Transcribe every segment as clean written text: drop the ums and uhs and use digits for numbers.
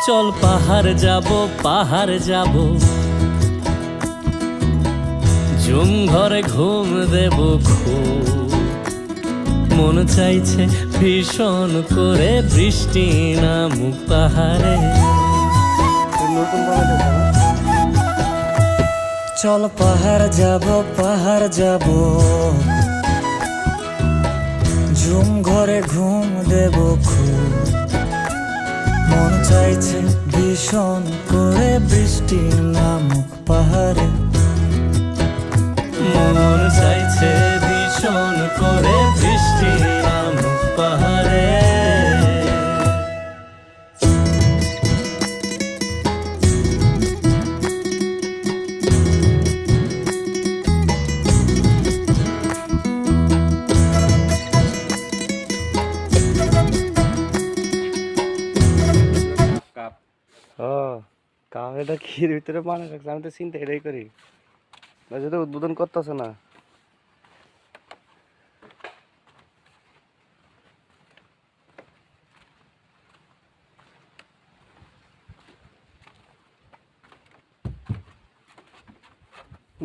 চল পাহাড় যাব ঝুম ঘরে ঘুম দেব খুব মন চাইছে ভীষণ করে বৃষ্টি নামুক পাহাড়ে। চল পাহাড় যাব ঝুম ঘরে ঘুম দেব খুব মন চাইছে ভীষণ করে বৃষ্টি নামুক পাহাড়ে। মন চাইছে ভীষণ করে বৃষ্টি নামুক পাহাড়ে। এটা ক্ষীর ভিতরে পানি রাখছে, আমি তো চিন্তা এটাই করি যদি উদ্বোধন করতেছে না।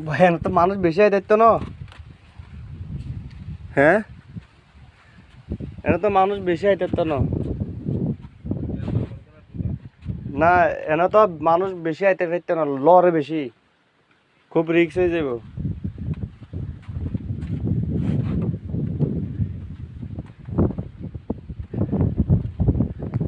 ভাই এনে তো মানুষ বেশি হয় দেখতো না। হ্যাঁ এনে তো মানুষ বেশি হয় দেখতো না। না এনে তো মানুষ বেশি আইতে ফেরতো না, লড়ে বেশি, খুব রিক্স হয়ে যাব।